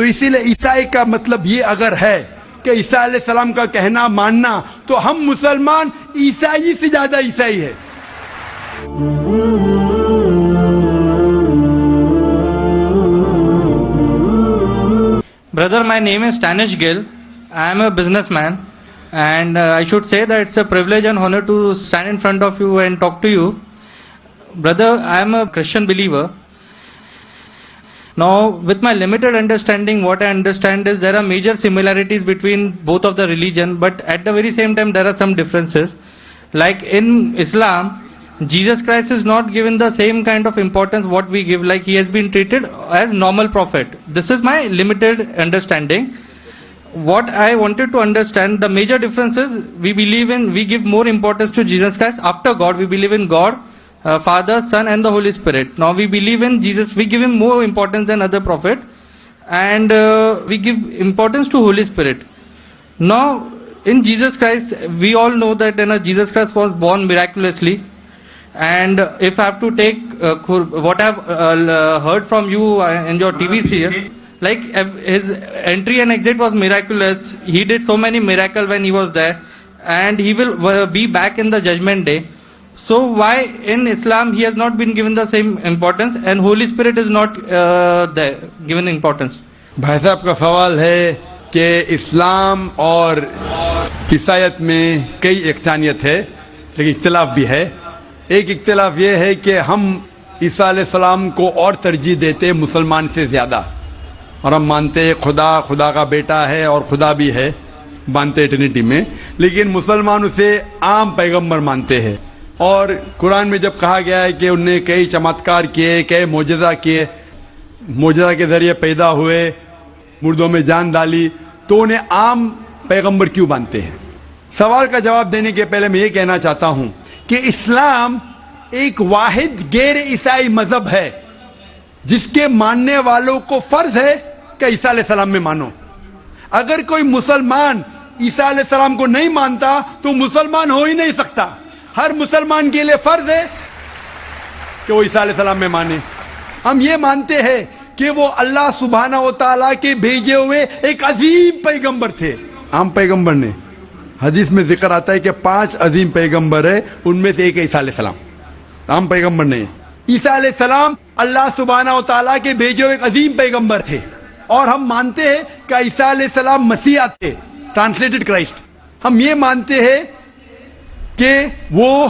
تو اسی لیے عیسائی کا مطلب یہ اگر ہے کہ عیسیٰ علیہ السلام کا کہنا ماننا، تو ہم مسلمان عیسائی سے زیادہ عیسائی ہے. Brother, my name is Stanish Gill. I am a businessman, and I should say that it's a privilege and honor to stand in front of you and talk to you. Brother, I am a Christian believer. Now, with my limited understanding, what I understand is there are major similarities between both of the religion, but at the very same time there are some differences. Like in Islam, Jesus Christ is not given the same kind of importance what we give, like he has been treated as normal prophet. This is my limited understanding. What I wanted to understand, the major difference is we give more importance to Jesus Christ after God. We believe in God, Father, Son and the Holy Spirit. Now we believe in Jesus, we give him more importance than other prophet, and we give importance to Holy Spirit. Now in Jesus Christ, we all know that Jesus Christ was born miraculously. And if I have to take what I have heard from you in your TVs here, like his entry and exit was miraculous. He did so many miracles when he was there, and he will be back in the judgment day. So why in Islam he has not been given the same importance and Holy Spirit is not given importance? بھائی صاحب کا سوال ہے کہ اسلام اور عیسائیت میں کئی یکسانیت ہے لیکن اختلاف بھی ہے. ایک اختلاف یہ ہے کہ ہم عیسیٰ علیہ السلام کو اور ترجیح دیتے مسلمان سے زیادہ، اور ہم مانتے خدا کا بیٹا ہے اور خدا بھی ہے، مانتے ٹرینٹی میں، لیکن مسلمان اسے عام پیغمبر مانتے ہیں. اور قرآن میں جب کہا گیا ہے کہ انہوں نے کئی چمتکار کیے، کئی معجزہ کیے، معجزہ کے ذریعے پیدا ہوئے، مردوں میں جان ڈالی، تو انہیں عام پیغمبر کیوں مانتے ہیں؟ سوال کا جواب دینے کے پہلے میں یہ کہنا چاہتا ہوں کہ اسلام ایک واحد غیر عیسائی مذہب ہے جس کے ماننے والوں کو فرض ہے کہ عیسیٰ علیہ السلام میں مانو. اگر کوئی مسلمان عیسیٰ علیہ السلام کو نہیں مانتا تو مسلمان ہو ہی نہیں سکتا. ہر مسلمان کے لیے فرض ہے کہ وہ عیسیٰ علیہ السلام میں مانے. ہم یہ مانتے ہیں کہ وہ اللہ سبحانہ و تعالیٰ کے بھیجے ہوئے ایک عظیم پیغمبر تھے. عام پیغمبر نے، حدیث میں ذکر آتا ہے کہ 5 عظیم پیغمبر ہیں، ان میں سے ایک ہے عیسیٰ علیہ السلام. عام پیغمبر نہیں. عیسیٰ علیہ السلام اللہ سبحانہ و تعالیٰ کے بھیجے ہوئے ایک عظیم پیغمبر تھے، اور ہم مانتے ہیں کہ عیسیٰ علیہ السلام مسیح تھے، ٹرانسلیٹڈ کرائسٹ. ہم یہ مانتے ہیں کہ وہ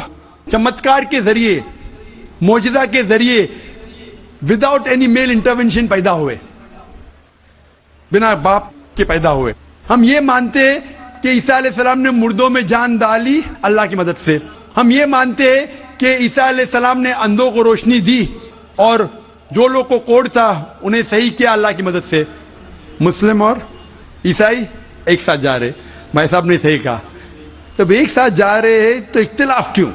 چمتکار کے ذریعے، معجزہ کے ذریعے، وداؤٹ اینی میل انٹرونشن پیدا ہوئے، بنا باپ کے پیدا ہوئے. ہم یہ مانتے ہیں کہ عیسیٰ علیہ السلام نے مردوں میں جان ڈالی اللہ کی مدد سے. ہم یہ مانتے ہیں کہ عیسیٰ علیہ السلام نے اندھوں کو روشنی دی اور جو لوگ کو کوڑ تھا انہیں صحیح کیا اللہ کی مدد سے. مسلم اور عیسائی ایک ساتھ جا رہے، بھائی صاحب نے صحیح کہا. جب ایک ساتھ جا رہے ہیں تو اختلاف کیوں؟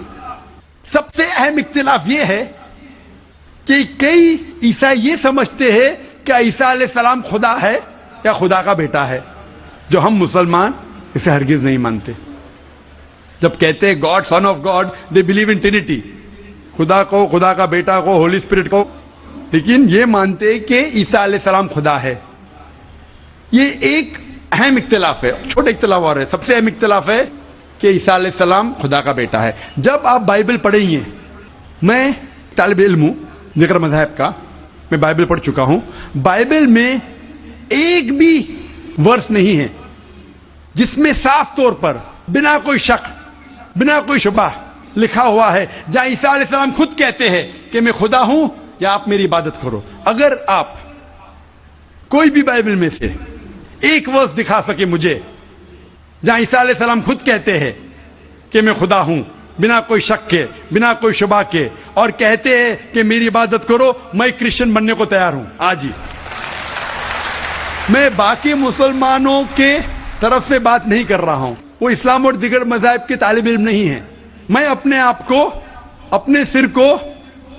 سب سے اہم اختلاف یہ ہے کہ کئی عیسائی یہ سمجھتے ہیں کہ عیسیٰ علیہ السلام خدا ہے یا خدا کا بیٹا ہے، جو ہم مسلمان اسے ہرگز نہیں مانتے. جب کہتے ہیں God, son of God, they believe in Trinity, خدا کو، خدا کا بیٹا کو، ہولی اسپرٹ کو، لیکن یہ مانتے ہیں کہ عیسیٰ علیہ السلام خدا ہے. یہ ایک اہم اختلاف ہے. چھوٹے اختلاف اور ہے، سب سے اہم اختلاف ہے کہ عیسیٰ علیہ السلام خدا کا بیٹا ہے. جب آپ بائبل پڑھیں گے، میں طالب علم ہوں ذکر مذہب کا، میں بائبل پڑھ چکا ہوں. بائبل میں ایک بھی ورس نہیں ہے جس میں صاف طور پر بنا کوئی شک، بنا کوئی شبہ لکھا ہوا ہے جہاں عیسیٰ علیہ السلام خود کہتے ہیں کہ میں خدا ہوں یا آپ میری عبادت کرو. اگر آپ کوئی بھی بائبل میں سے ایک ورس دکھا سکے مجھے جہاں عیسیٰ علیہ السلام خود کہتے ہیں کہ میں خدا ہوں بنا کوئی شک کے، بنا کوئی شبہ کے، اور کہتے ہیں کہ میری عبادت کرو، میں کرسچن بننے کو تیار ہوں آج ہی. میں باقی مسلمانوں کے طرف سے بات نہیں کر رہا ہوں، وہ اسلام اور دیگر مذاہب کے طالب علم نہیں ہیں. میں اپنے آپ کو، اپنے سر کو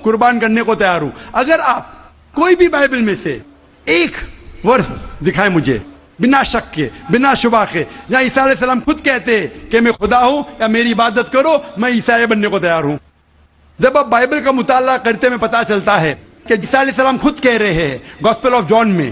قربان کرنے کو تیار ہوں. اگر آپ کوئی بھی بائبل میں سے ایک ورس دکھائیں مجھے بنا شک کے، بنا شبہ کے، جہاں عیسیٰ علیہ السلام خود کہتے ہیں کہ میں خدا ہوں یا میری عبادت کرو، میں عیسائی بننے کو تیار ہوں. جب آپ بائبل کا مطالعہ کرتے میں پتا چلتا ہے کہ عیسیٰ علیہ السلام خود کہہ رہے ہیں گاسپل آف جان میں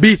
20,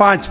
5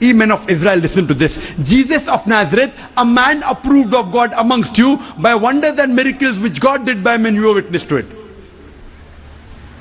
ye men of Israel listen to this, Jesus of Nazareth, a man approved of God amongst you by wonders and miracles which God did by men, you are witness to it।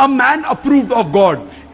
a man approved of God,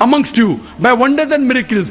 amongst you by wonders and miracles,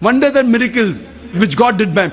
wonders and miracles which God did by him,